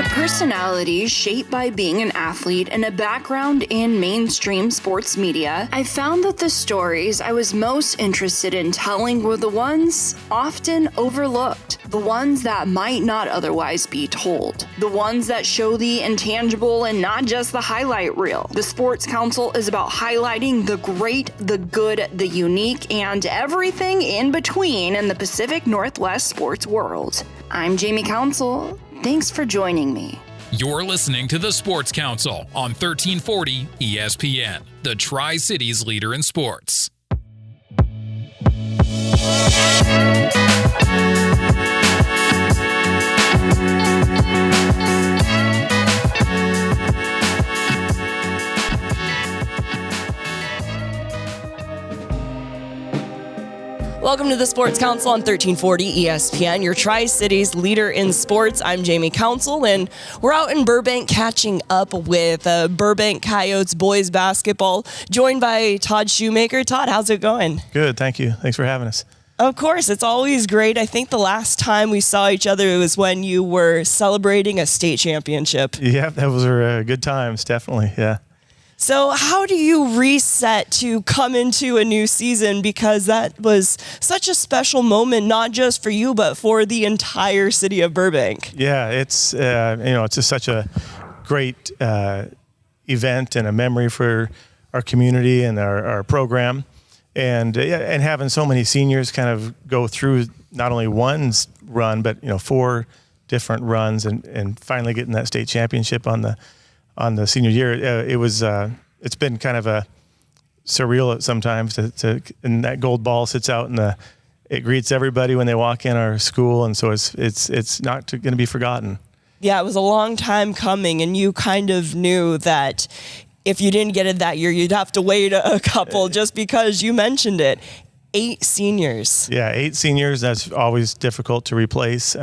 a personality shaped by being an athlete and a background in mainstream sports media, I found that the stories I was most interested in telling were the ones often overlooked, the ones that might not otherwise be told, the ones that show the intangible and not just the highlight reel. The Sports Council is about highlighting the great, the good, the unique, and everything in between in the Pacific Northwest sports world. I'm Jamie Council. Thanks for joining me. You're listening to the Sports Council on 1340 ESPN, the Tri-Cities leader in sports. Welcome to the Sports Council on 1340 ESPN, your Tri-Cities leader in sports. I'm Jamie Council, and we're out in Burbank catching up with Burbank Coyotes boys basketball, joined by Todd Schumacher. Todd, how's it going? Good, thank you. Thanks for having us. Of course, it's always great. I think the last time we saw each other, it was when you were celebrating a state championship. Yeah, that was good times, definitely, yeah. So how do you reset to come into a new season? Because that was such a special moment, not just for you, but for the entire city of Burbank. Yeah, it's it's just such a great event and a memory for our community and our program, and having so many seniors kind of go through not only one run, but 4 different runs, and finally getting that state championship on the senior year. It's been kind of a surreal sometimes and that gold ball sits out and it greets everybody when they walk in our school. And so it's not going to be forgotten. Yeah, it was a long time coming, and you kind of knew that if you didn't get it that year, you'd have to wait a couple, just because you mentioned it. 8 seniors. Yeah, 8 seniors. That's always difficult to replace.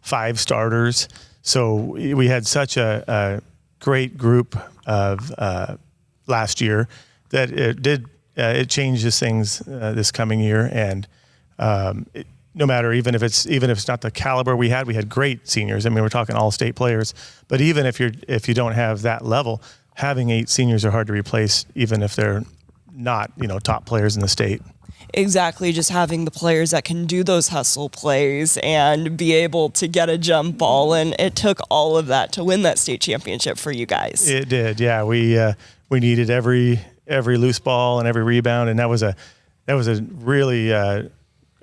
5 starters. So we had such a great group of last year that it changes things this coming year, and no matter even if it's not the caliber we had great seniors. I mean, we're talking all state players, but even if you don't have that level, having 8 seniors are hard to replace, even if they're not top players in the state. Exactly, just having the players that can do those hustle plays and be able to get a jump ball, and it took all of that to win that state championship for you guys. It did, yeah. We needed every loose ball and every rebound, and that was a really a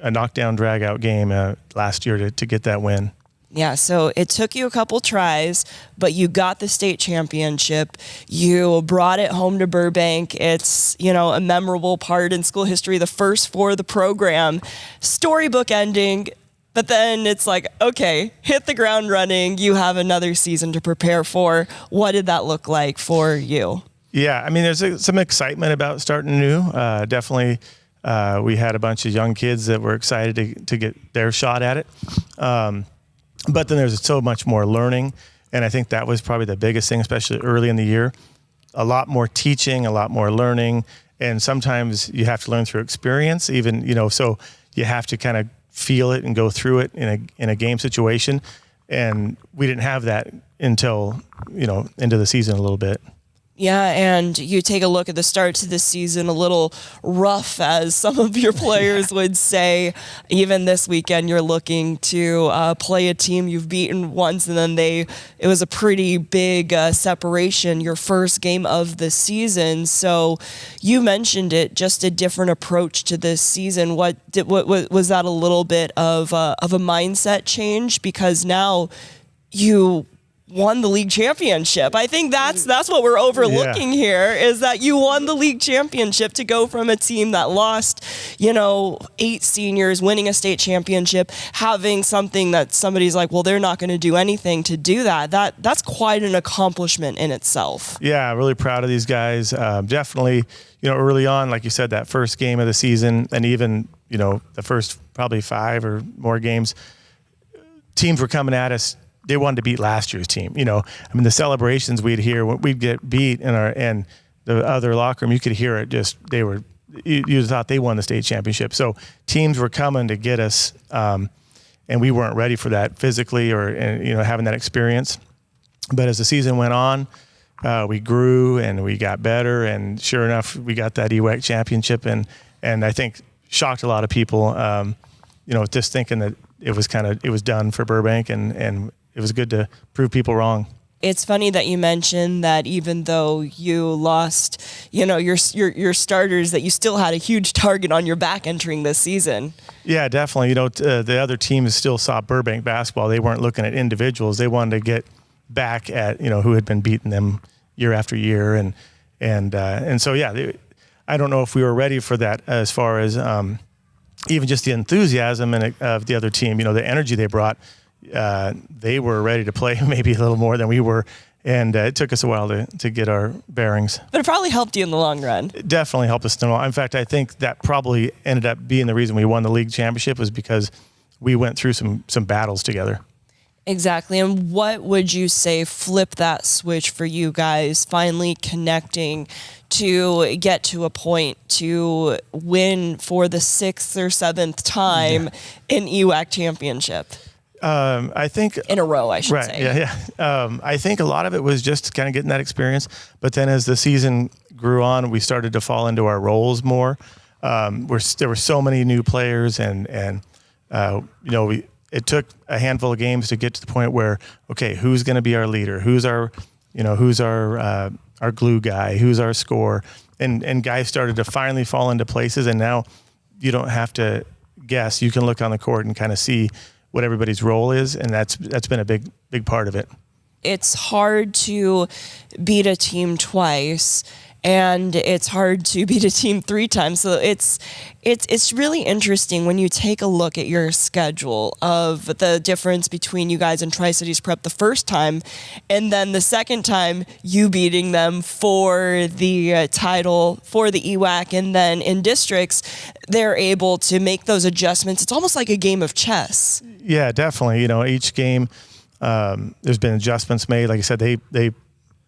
knockdown, drag out game last year to get that win. Yeah, so it took you a couple tries, but you got the state championship. You brought it home to Burbank. It's, a memorable part in school history, the first for the program. Storybook ending, but then it's like, okay, hit the ground running. You have another season to prepare for. What did that look like for you? Yeah, I mean, there's some excitement about starting new. Definitely, we had a bunch of young kids that were excited to get their shot at it. But then there's so much more learning, and I think that was probably the biggest thing, especially early in the year. A lot more teaching, a lot more learning, and sometimes you have to learn through experience, even, so you have to kind of feel it and go through it in a game situation, and we didn't have that until, into the season a little bit. Yeah, and you take a look at the start to the season, a little rough, as some of your players would say. Even this weekend, you're looking to play a team you've beaten once, and then it was a pretty big separation, your first game of the season. So you mentioned it, just a different approach to this season. What was that, a little bit of a mindset change? Because now you won the league championship. I think that's what we're overlooking here, is that you won the league championship, to go from a team that lost, 8 seniors, winning a state championship, having something that somebody's like, well, they're not going to do anything to do that. That's quite an accomplishment in itself. Yeah, really proud of these guys. Definitely, early on, like you said, that first game of the season, and even, the first probably 5 or more games, teams were coming at us. They wanted to beat last year's team. The celebrations we'd hear when we'd get beat and the other locker room, you could hear it. You thought they won the state championship. So teams were coming to get us, and we weren't ready for that physically or having that experience. But as the season went on, we grew and we got better, and sure enough, we got that EWAC championship, and I think shocked a lot of people. Just thinking that it was done for Burbank, and it was good to prove people wrong. It's funny that you mentioned that even though you lost, your starters, that you still had a huge target on your back entering this season. Yeah, definitely. The other teams still saw Burbank basketball. They weren't looking at individuals. They wanted to get back at who had been beating them year after year, and so yeah, I don't know if we were ready for that as far as even just the enthusiasm of the other team. The energy they brought. They were ready to play maybe a little more than we were, and it took us a while to get our bearings. But it probably helped you in the long run. It definitely helped us in the long run. In fact, I think that probably ended up being the reason we won the league championship, was because we went through some battles together. Exactly. And what would you say flipped that switch for you guys, finally connecting to get to a point to win for the 6th or 7th time in EWAC championship? I think in a row, I should say. Yeah. I think a lot of it was just kind of getting that experience. But then as the season grew on, we started to fall into our roles more. There were so many new players, and it took a handful of games to get to the point where, okay, who's going to be our leader? Who's our glue guy? Who's our scorer? And guys started to finally fall into places. And now you don't have to guess. You can look on the court and kind of see what everybody's role is, and that's been a big part of it. It's hard to beat a team twice, and it's hard to beat a team 3 times. So it's really interesting when you take a look at your schedule of the difference between you guys and Tri-Cities Prep the first time, and then the second time you beating them for the title for the EWAC, and then in districts they're able to make those adjustments. It's almost like a game of chess. Yeah, definitely. Each game there's been adjustments made. Like I said, they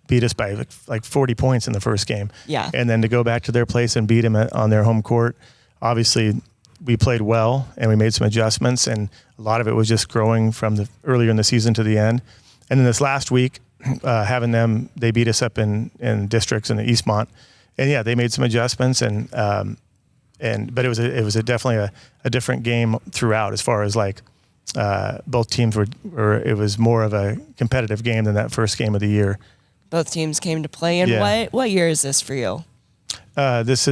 beat us by like 40 points in the first game. Yeah. And then to go back to their place and beat them on their home court, obviously we played well and we made some adjustments, and a lot of it was just growing from the earlier in the season to the end. And then this last week, they beat us up in districts in the Eastmont, and yeah, they made some adjustments, but it was definitely a different game throughout, as far as like both teams were. It was more of a competitive game than that first game of the year. Both teams came to play. And what year is this for you? This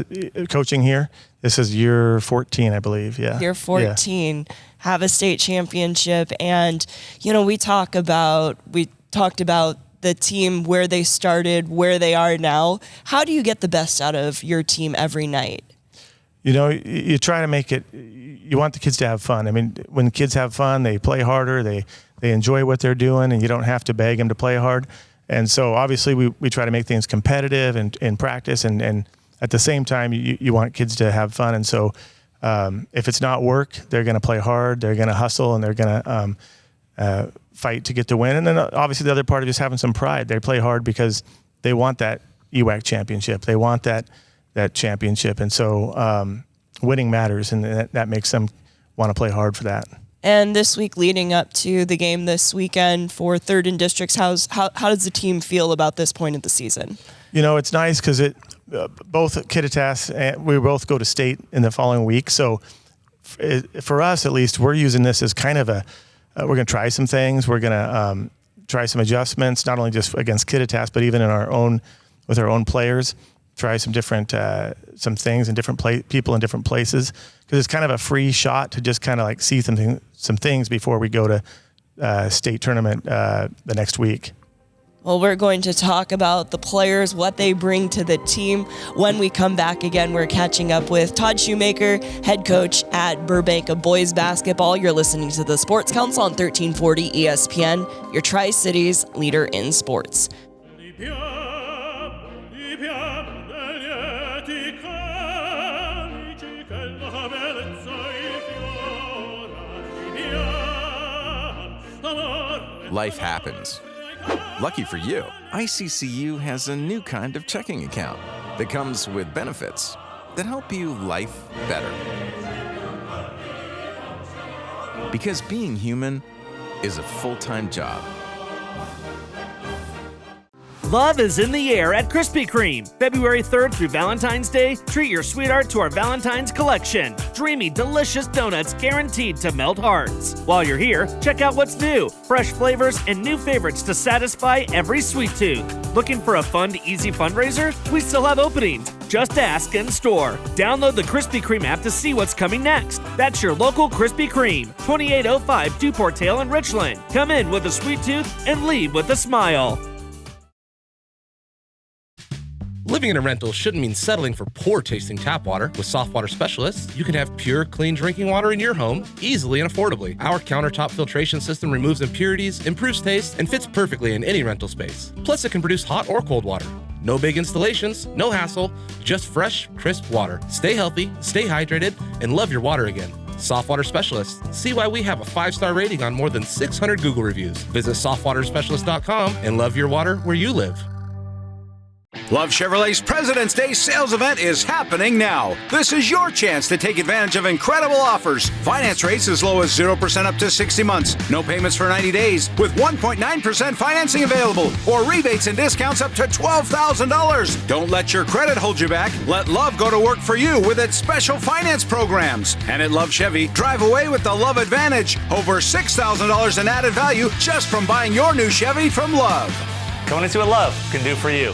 coaching here. This is year 14, I believe. Yeah. Year 14, have a state championship, and we talked about the team, where they started, where they are now. How do you get the best out of your team every night? You try to make it. You want the kids to have fun. I mean, when kids have fun, they play harder. They enjoy what they're doing, and you don't have to beg them to play hard. And so obviously we try to make things competitive and in practice, and at the same time you want kids to have fun. And so if it's not work, they're going to play hard, they're going to hustle, and they're going to fight to get the win. And then obviously the other part of just having some pride. They play hard because they want that EWAC championship. They want that championship. And so winning matters, and that makes them want to play hard for that. And this week leading up to the game this weekend for 3rd in districts, how does the team feel about this point of the season? It's nice because both Kittitas and we both go to state in the following week. So for us, at least, we're using this as kind of we're going to try some things. We're going to try some adjustments, not only just against Kittitas, but even with our own players. Try some different some things and different people in different places, because it's kind of a free shot to just kind of like see some things before we go to state tournament the next week. Well, we're going to talk about the players, what they bring to the team. When we come back again, we're catching up with Todd Schumacher, head coach at Burbank of boys basketball. You're listening to the Sports Council on 1340 ESPN, your Tri-Cities leader in sports. Life happens. Lucky for you, ICCU has a new kind of checking account that comes with benefits that help you life better. Because being human is a full-time job. Love is in the air at Krispy Kreme. February 3rd through Valentine's Day, treat your sweetheart to our Valentine's collection. Dreamy, delicious donuts guaranteed to melt hearts. While you're here, check out what's new. Fresh flavors and new favorites to satisfy every sweet tooth. Looking for a fun, easy fundraiser? We still have openings. Just ask in store. Download the Krispy Kreme app to see what's coming next. That's your local Krispy Kreme, 2805 Duport-Tail in Richland. Come in with a sweet tooth and leave with a smile. Living in a rental shouldn't mean settling for poor-tasting tap water. With Soft Water Specialists, you can have pure, clean drinking water in your home, easily and affordably. Our countertop filtration system removes impurities, improves taste, and fits perfectly in any rental space. Plus, it can produce hot or cold water. No big installations, no hassle, just fresh, crisp water. Stay healthy, stay hydrated, and love your water again. Soft Water Specialists. See why we have a 5-star rating on more than 600 Google reviews. Visit softwaterspecialist.com and love your water where you live. Love Chevrolet's President's Day sales event is happening now. This is your chance to take advantage of incredible offers. Finance rates as low as 0% up to 60 months. No payments for 90 days with 1.9% financing available or rebates and discounts up to $12,000. Don't let your credit hold you back. Let Love go to work for you with its special finance programs. And at Love Chevy, drive away with the Love Advantage. Over $6,000 in added value just from buying your new Chevy from Love. Coming into what Love can do for you.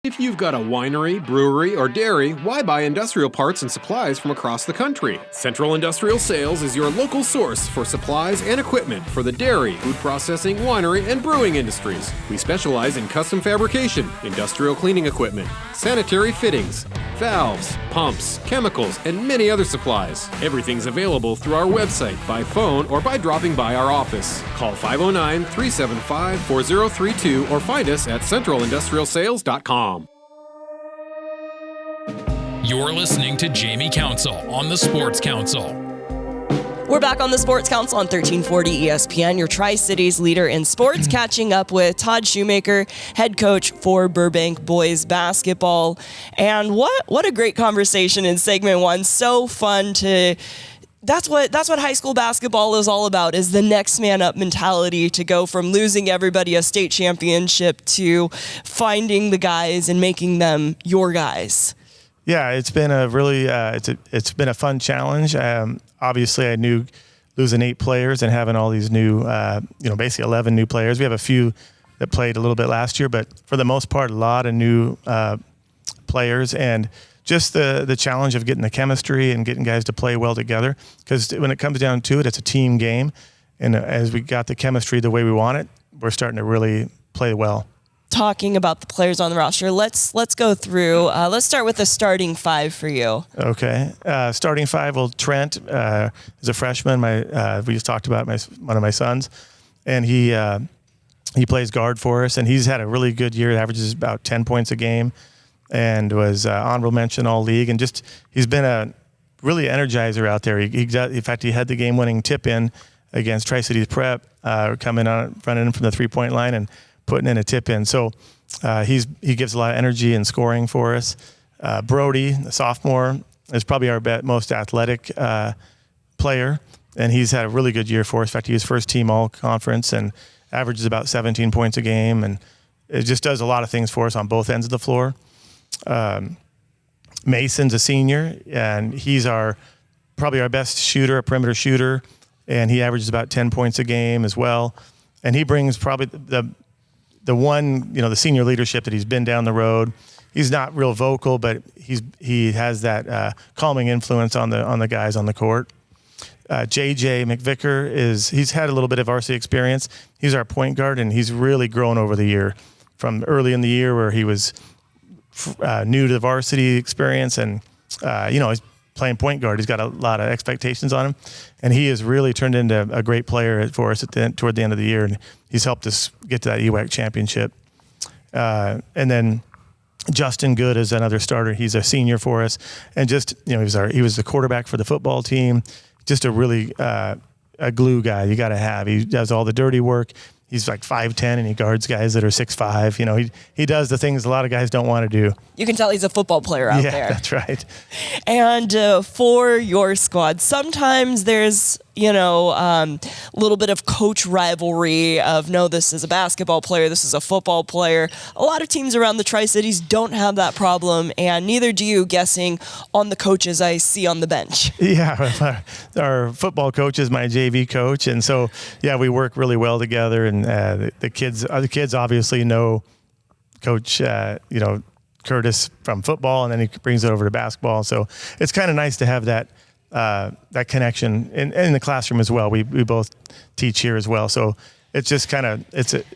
If you've got a winery, brewery, or dairy, why buy industrial parts and supplies from across the country? Central Industrial Sales is your local source for supplies and equipment for the dairy, food processing, winery, and brewing industries. We specialize in custom fabrication, industrial cleaning equipment, sanitary fittings, valves, pumps, chemicals, and many other supplies. Everything's available through our website, by phone, or by dropping by our office. Call 509-375-4032 or find us at centralindustrialsales.com. You're listening to Jamie Council on the Sports Council. We're back on the Sports Council on 1340 ESPN, your Tri-Cities leader in sports, catching up with Todd Schumacher, head coach for Burbank boys basketball. And what a great conversation in segment one. So fun to... That's what high school basketball is all about, is the next man up mentality, to go from losing everybody a state championship to finding the guys and making them your guys. Yeah, it's been a really it's been a fun challenge. Obviously, I knew losing 8 players and having all these new, basically 11 new players. We have a few that played a little bit last year, but for the most part, a lot of new players, and just the challenge of getting the chemistry and getting guys to play well together. Because when it comes down to it, it's a team game, and as we got the chemistry the way we want it, we're starting to really play well. Talking about the players on the roster, let's go through. Let's start with the starting 5 for you. Okay, starting 5. Well, Trent is a freshman. We just talked about one of my sons, and he plays guard for us, and he's had a really good year. He averages about 10 points a game, and was honorable mention all league, and just he's been a really energizer out there. In fact, he had the game-winning tip-in against Tri-Cities Prep, running in from the three-point line and putting in a tip-in. So he gives a lot of energy and scoring for us. Brody, the sophomore, is probably our most athletic player, and he's had a really good year for us. In fact, he was first team all-conference and averages about 17 points a game, and it just does a lot of things for us on both ends of the floor. Mason's a senior, and he's probably our best shooter, a perimeter shooter, and he averages about 10 points a game as well. And he brings probably the one, the senior leadership that he's been down the road. He's not real vocal, but he has that calming influence on the guys on the court. JJ McVicker he's had a little bit of varsity experience. He's our point guard, and he's really grown over the year, from early in the year where he was new to the varsity experience, and he's playing point guard. He's got a lot of expectations on him, and he has really turned into a great player for us toward the end of the year, and he's helped us get to that EWAC championship. And then Justin Good is another starter. He's a senior for us, and just he was the quarterback for the football team. Just a really a glue guy you got to have. He does all the dirty work. He's like 5'10", and he guards guys that are 6'5". He does the things a lot of guys don't want to do. You can tell he's a football player out there. Yeah, that's right. And for your squad, sometimes there's little bit of coach rivalry of, no, this is a basketball player, this is a football player. A lot of teams around the Tri-Cities don't have that problem, and neither do you, guessing on the coaches I see on the bench. Yeah, our football coach is my JV coach, and so, yeah, we work really well together, and the kids obviously know Coach, Curtis from football, and then he brings it over to basketball. So it's kind of nice to have that connection in the classroom as well. We both teach here as well. So it's just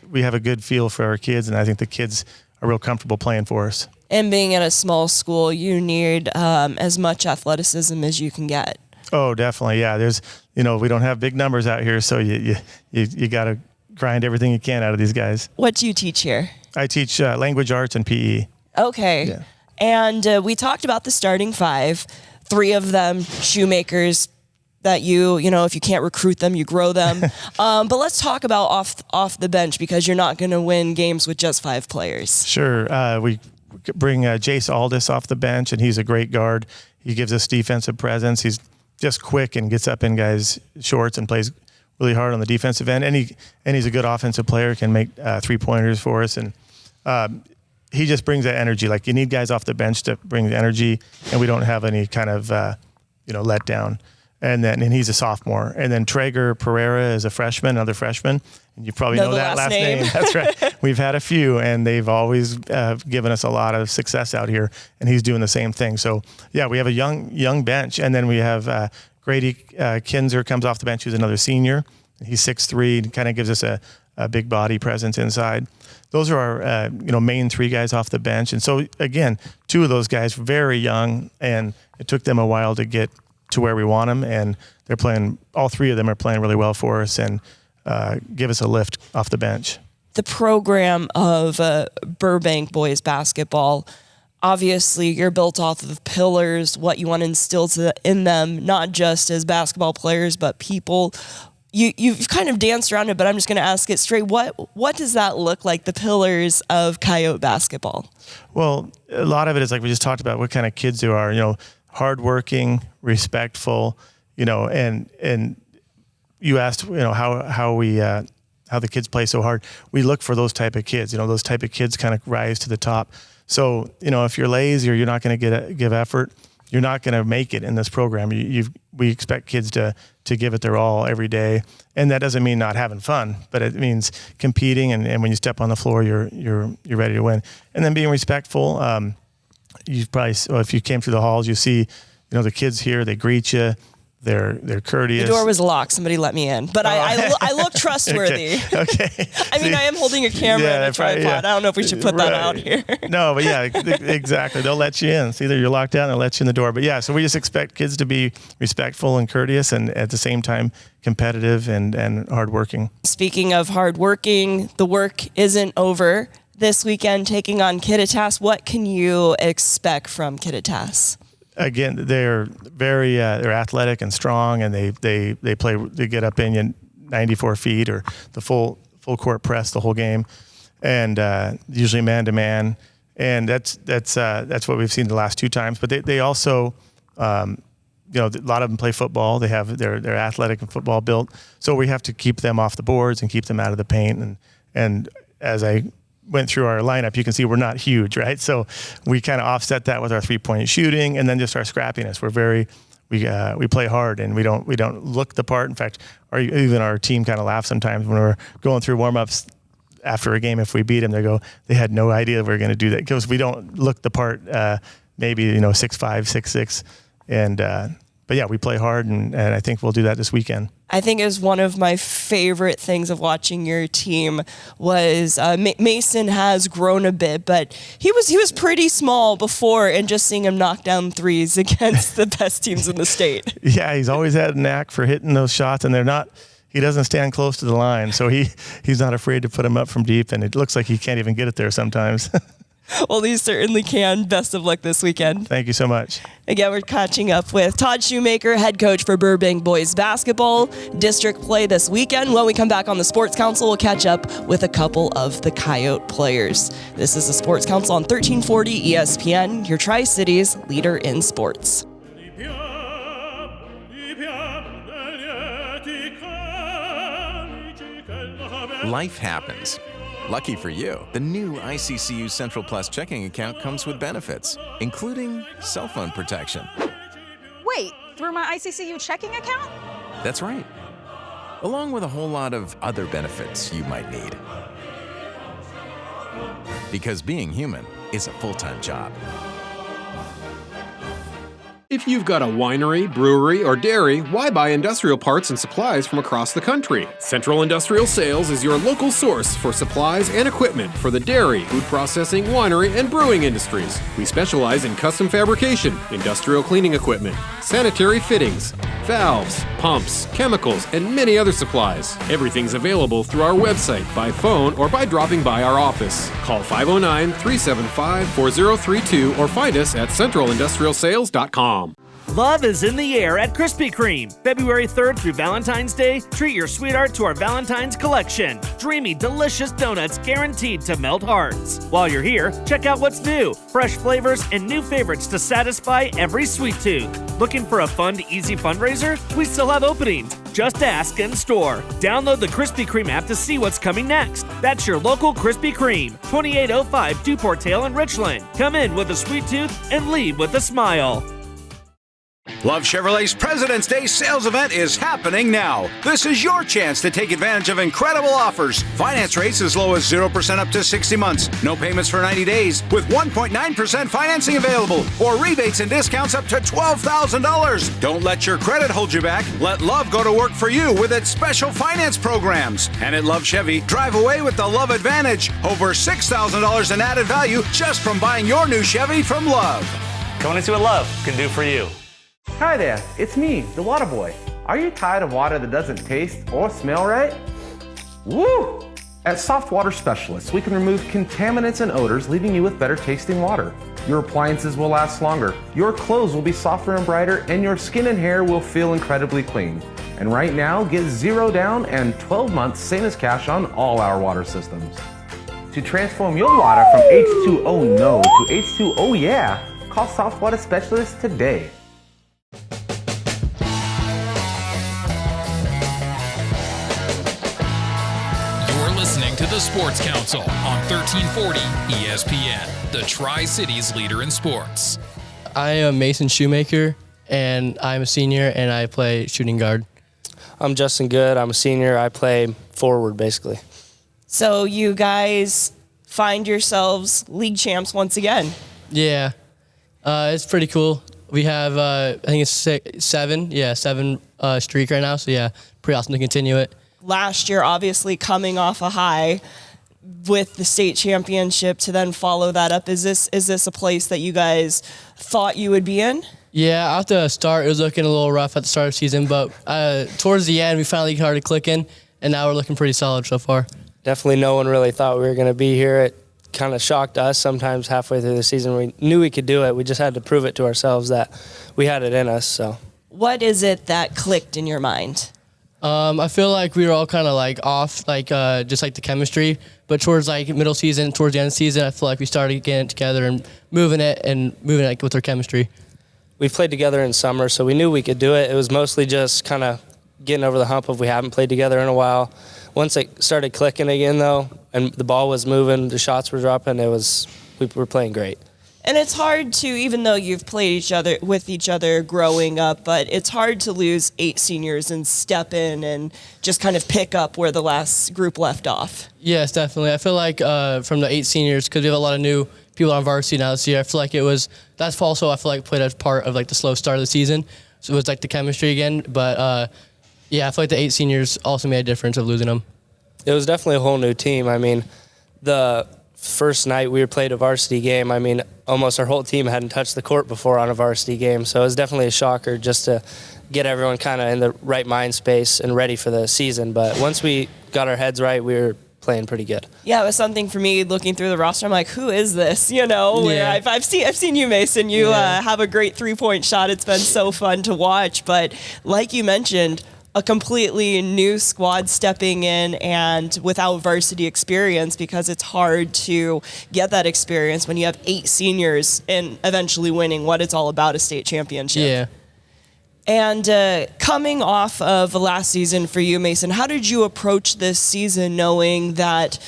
we have a good feel for our kids, and I think the kids are real comfortable playing for us. And being at a small school, you need as much athleticism as you can get. Oh, definitely. Yeah. There's, we don't have big numbers out here. So you got to grind everything you can out of these guys. What do you teach here? I teach language arts and PE. Okay. Yeah. And we talked about the starting 5, 3 of them Schumachers that if you can't recruit them, you grow them. But let's talk about off the bench, because you're not going to win games with just 5 players. Sure. We bring Jace Aldis off the bench, and he's a great guard. He gives us defensive presence. He's just quick and gets up in guys' shorts and plays really hard on the defensive end. And he's a good offensive player, can make 3-pointers for us. And he just brings that energy. Like, you need guys off the bench to bring the energy, and we don't have any kind of letdown. And he's a sophomore. And then Traeger Pereira is a freshman, another freshman. And you probably know that last name. That's right. We've had a few, and they've always given us a lot of success out here. And he's doing the same thing. So yeah, we have a young bench, and then we have Grady Kinzer comes off the bench, who's another senior. He's 6'3", and kind of gives us a big body presence inside. Those are our main 3 guys off the bench. And so again, 2 of those guys very young, and it took them a while to get to where we want them, and they're playing. All 3 of them are playing really well for us, and give us a lift off the bench. The program of Burbank boys basketball, obviously you're built off of pillars, what you want to instill in them, not just as basketball players, but people. You've kind of danced around it, but I'm just going to ask it straight. What does that look like, the pillars of Coyote basketball? Well, a lot of it is like we just talked about, what kind of kids they are, hardworking, respectful, and you asked, how the kids play so hard. We look for those type of kids. Those type of kids kind of rise to the top. So, if you're lazy or you're not going to give effort, you're not going to make it in this program. We expect kids to give it their all every day, and that doesn't mean not having fun, but it means competing. And when you step on the floor, you're ready to win. And then being respectful. You probably, if you came through the halls, you see, the kids here. They greet you. They're courteous. The door was locked. Somebody let me in, but I look trustworthy. Okay. I mean, I am holding a camera and a tripod. Yeah. I don't know if we should put that out here. No, but yeah, exactly. They'll let you in. It's either you're locked out, and they'll let you in the door. But yeah, so we just expect kids to be respectful and courteous, and at the same time competitive and hardworking. Speaking of hardworking, the work isn't over. This weekend, taking on Kittitas. What can you expect from Kittitas? Again, they're very they're athletic and strong, and they get up in you 94 feet or the full court press the whole game, and usually man to man, and that's what we've seen the last 2 times. But they also a lot of them play football. They're athletic and football built, so we have to keep them off the boards and keep them out of the paint. And as I went through our lineup, you can see we're not huge, right? So we kind of offset that with our 3-point shooting, and then just our scrappiness. We play hard, and we don't look the part. In fact, even our team kind of laughs sometimes when we're going through warm-ups after a game. If we beat them, they had no idea we were going to do that, because we don't look the part. Maybe 6'5", 6'6", and but yeah, we play hard, and I think we'll do that this weekend. I think it was one of my favorite things of watching your team was Mason has grown a bit, but he was pretty small before, and just seeing him knock down threes against the best teams in the state. Yeah, he's always had a knack for hitting those shots, and he doesn't stand close to the line, so he's not afraid to put them up from deep, and it looks like he can't even get it there sometimes. Well, he certainly can. Best of luck this weekend. Thank you so much. Again, we're catching up with Todd Schumacher, head coach for Burbank boys basketball. District play this weekend. When we come back on the Sports Council, we'll catch up with a couple of the Coyote players. This is the Sports Council on 1340 ESPN, your Tri-Cities leader in sports. Life happens. Lucky for you, the new ICCU Central Plus checking account comes with benefits, including cell phone protection. Wait, through my ICCU checking account? That's right. Along with a whole lot of other benefits you might need. Because being human is a full-time job. If you've got a winery, brewery, or dairy, why buy industrial parts and supplies from across the country? Central Industrial Sales is your local source for supplies and equipment for the dairy, food processing, winery, and brewing industries. We specialize in custom fabrication, industrial cleaning equipment, sanitary fittings, valves, pumps, chemicals, and many other supplies. Everything's available through our website, by phone, or by dropping by our office. Call 509-375-4032 or find us at centralindustrialsales.com. Love is in the air at Krispy Kreme. February 3rd through Valentine's Day, treat your sweetheart to our Valentine's collection. Dreamy, delicious donuts guaranteed to melt hearts. While you're here, check out what's new. Fresh flavors and new favorites to satisfy every sweet tooth. Looking for a fun, easy fundraiser? We still have openings. Just ask in store. Download the Krispy Kreme app to see what's coming next. That's your local Krispy Kreme, 2805 Duportail in Richland. Come in with a sweet tooth and leave with a smile. Love Chevrolet's President's Day sales event is happening now. This is your chance to take advantage of incredible offers. Finance rates as low as 0% up to 60 months. No payments for 90 days with 1.9% financing available. Or rebates and discounts up to $12,000. Don't let your credit hold you back. Let Love go to work for you with its special finance programs. And at Love Chevy, drive away with the Love Advantage. Over $6,000 in added value just from buying your new Chevy from Love. Going into what love can do for you. Hi there, it's me, the water boy. Are you tired of water that doesn't taste or smell right? Woo! At Soft Water Specialists, we can remove contaminants and odors, leaving you with better tasting water. Your appliances will last longer, your clothes will be softer and brighter, and your skin and hair will feel incredibly clean. And right now, get 0 down and 12 months same as cash on all our water systems. To transform your water from H2O no to H2O yeah, call Soft Water Specialists today. Listening to the Sports Council on 1340 ESPN, the Tri-Cities leader in sports. I am Mason Schumacher, and I'm a senior, and I play shooting guard. I'm Justin Good. I'm a senior. I play forward, basically. So you guys find yourselves league champs once again. Yeah, it's pretty cool. We have, I think it's seven streak right now. So yeah, pretty awesome to continue it. Last year, obviously coming off a high with the state championship to then follow that up. Is this a place that you guys thought you would be in? Yeah, at the start, it was looking a little rough at the start of the season, but towards the end, we finally started clicking, and now we're looking pretty solid so far. Definitely no one really thought we were going to be here. It kind of shocked us sometimes halfway through the season. We knew we could do it. We just had to prove it to ourselves that we had it in us. So, what is it that clicked in your mind? I feel like we were all kind of like off, like just like the chemistry. But towards like middle season, towards the end of the season, I feel like we started getting it together and moving it with our chemistry. We played together in summer, so we knew we could do it. It was mostly just kind of getting over the hump of we haven't played together in a while. Once it started clicking again, though, and the ball was moving, the shots were dropping, we were playing great. And it's hard to, even though you've played with each other growing up, but it's hard to lose 8 seniors and step in and just kind of pick up where the last group left off. Yes, definitely. I feel like from the 8 seniors, because we have a lot of new people on varsity now this year, I feel like that's also, I feel like, played as part of like the slow start of the season. So it was like the chemistry again. But yeah, I feel like the 8 seniors also made a difference of losing them. It was definitely a whole new team. I mean, the first night we played a varsity game, I mean, almost our whole team hadn't touched the court before on a varsity game. So it was definitely a shocker just to get everyone kind of in the right mind space and ready for the season. But once we got our heads right, we were playing pretty good. Yeah, it was something for me looking through the roster. I'm like, who is this? You know, where I've seen you, Mason. You have a great 3-point shot. It's been so fun to watch. But like you mentioned, a completely new squad stepping in and without varsity experience, because it's hard to get that experience when you have 8 seniors and eventually winning what it's all about, a state championship. Yeah. And coming off of last season for you, Mason, how did you approach this season knowing that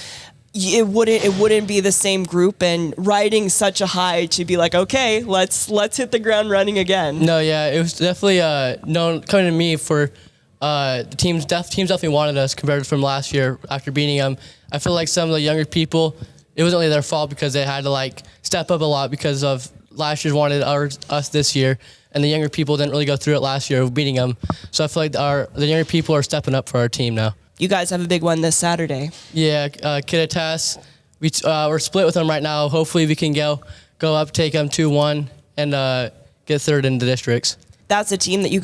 it wouldn't be the same group and riding such a high to be like, okay, let's hit the ground running again? No, yeah, it was definitely known coming to me for the teams definitely wanted us compared from last year after beating them. I feel like some of the younger people, it wasn't really their fault because they had to like step up a lot because of last year's wanted us this year, and the younger people didn't really go through it last year of beating them. So I feel like the younger people are stepping up for our team now. You guys have a big one this Saturday. Yeah, Coyotes. We're split with them right now. Hopefully we can go up, take them 2-1, and get third in the districts. That's a team that you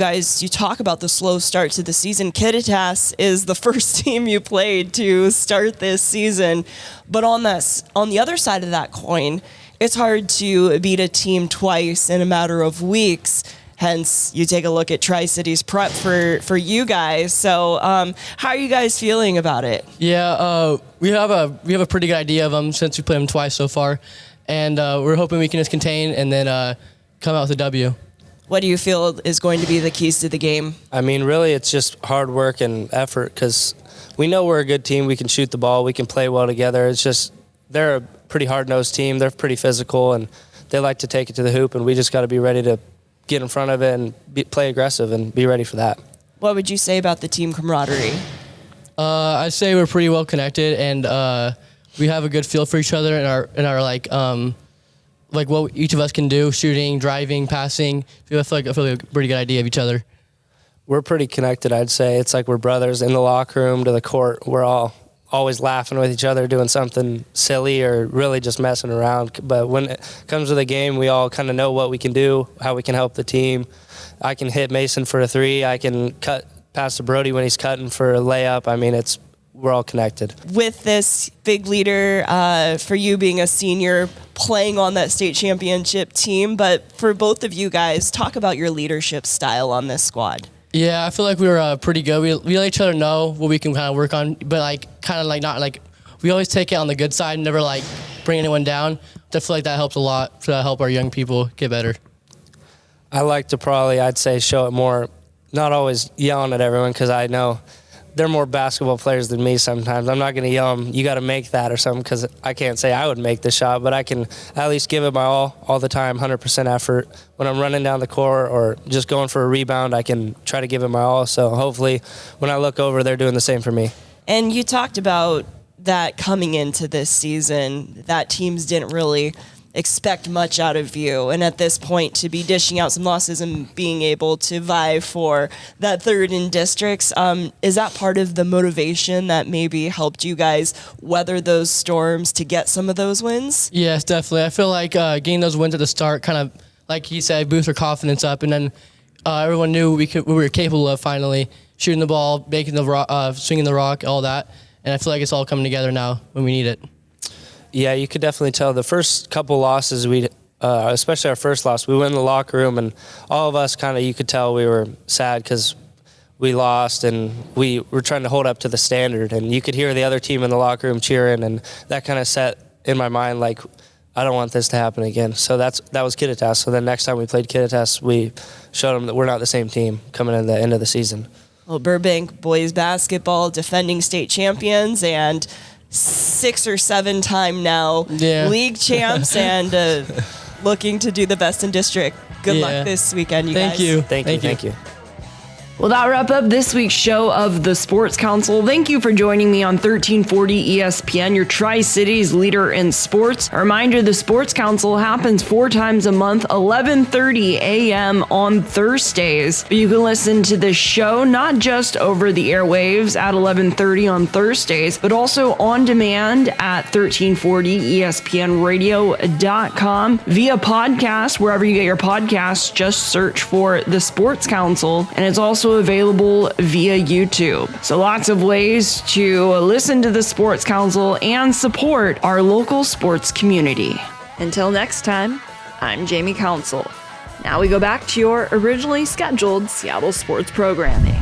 talk about the slow start to the season. Coyotes is the first team you played to start this season. But on the other side of that coin, it's hard to beat a team twice in a matter of weeks. Hence, you take a look at Tri-Cities prep for you guys. So, how are you guys feeling about it? Yeah, we have a pretty good idea of them since we played them twice so far, and we're hoping we can just contain and then come out with a W. What do you feel is going to be the keys to the game? I mean, really, it's just hard work and effort because we know we're a good team. We can shoot the ball. We can play well together. It's just they're a pretty hard-nosed team. They're pretty physical, and they like to take it to the hoop, and we just got to be ready to get in front of it and play aggressive and be ready for that. What would you say about the team camaraderie? I'd say we're pretty well connected, and we have a good feel for each other and our like what each of us can do, shooting, driving, passing. I feel like a pretty good idea of each other. We're pretty connected, I'd say. It's like we're brothers in the locker room to the court. We're all always laughing with each other, doing something silly or really just messing around. But when it comes to the game, we all kind of know what we can do, how we can help the team. I can hit Mason for a three. I can cut past to Brody when he's cutting for a layup. I mean, we're all connected. With this big leader, for you being a senior, playing on that state championship team, but for both of you guys, talk about your leadership style on this squad. Yeah, I feel like we were pretty good. We let each other know what we can kind of work on, but we always take it on the good side, never like bring anyone down. I feel like that helps a lot to help our young people get better. I like to I'd say, show it more, not always yelling at everyone because I know they're more basketball players than me sometimes. I'm not going to yell them, you got to make that or something, because I can't say I would make the shot, but I can at least give it my all the time, 100% effort. When I'm running down the court or just going for a rebound, I can try to give it my all. So hopefully when I look over, they're doing the same for me. And you talked about that coming into this season, that teams didn't really expect much out of you, and at this point to be dishing out some losses and being able to vie for that third in districts, is that part of the motivation that maybe helped you guys weather those storms to get some of those wins? Yes, definitely. I feel like getting those wins at the start kind of, like he said, boost our confidence up, and then everyone knew we were capable of finally shooting the ball, making the swinging the rock, all that, and I feel like it's all coming together now when we need it. Yeah, you could definitely tell the first couple losses, especially our first loss, we went in the locker room and all of us you could tell we were sad because we lost and we were trying to hold up to the standard. And you could hear the other team in the locker room cheering, and that kind of set in my mind, like, I don't want this to happen again. So that was Coyotes. So then next time we played Coyotes, we showed them that we're not the same team coming in the end of the season. Well, Burbank boys basketball defending state champions and 6 or 7 time now league champs and looking to do the best in district. Good luck this weekend, you guys. Thank you. Well, that wrap up this week's show of the Sports Council. Thank you for joining me on 1340 ESPN, your Tri-Cities leader in sports. A reminder, the Sports Council happens 4 times a month, 11:30 a.m. on Thursdays. But you can listen to this show not just over the airwaves at 11:30 on Thursdays, but also on demand at 1340ESPNradio.com via podcast. Wherever you get your podcasts, just search for the Sports Council. And it's also available via YouTube. So lots of ways to listen to the Sports Council and support our local sports community. Until next time, I'm Jamie Council. Now we go back to your originally scheduled Seattle sports programming.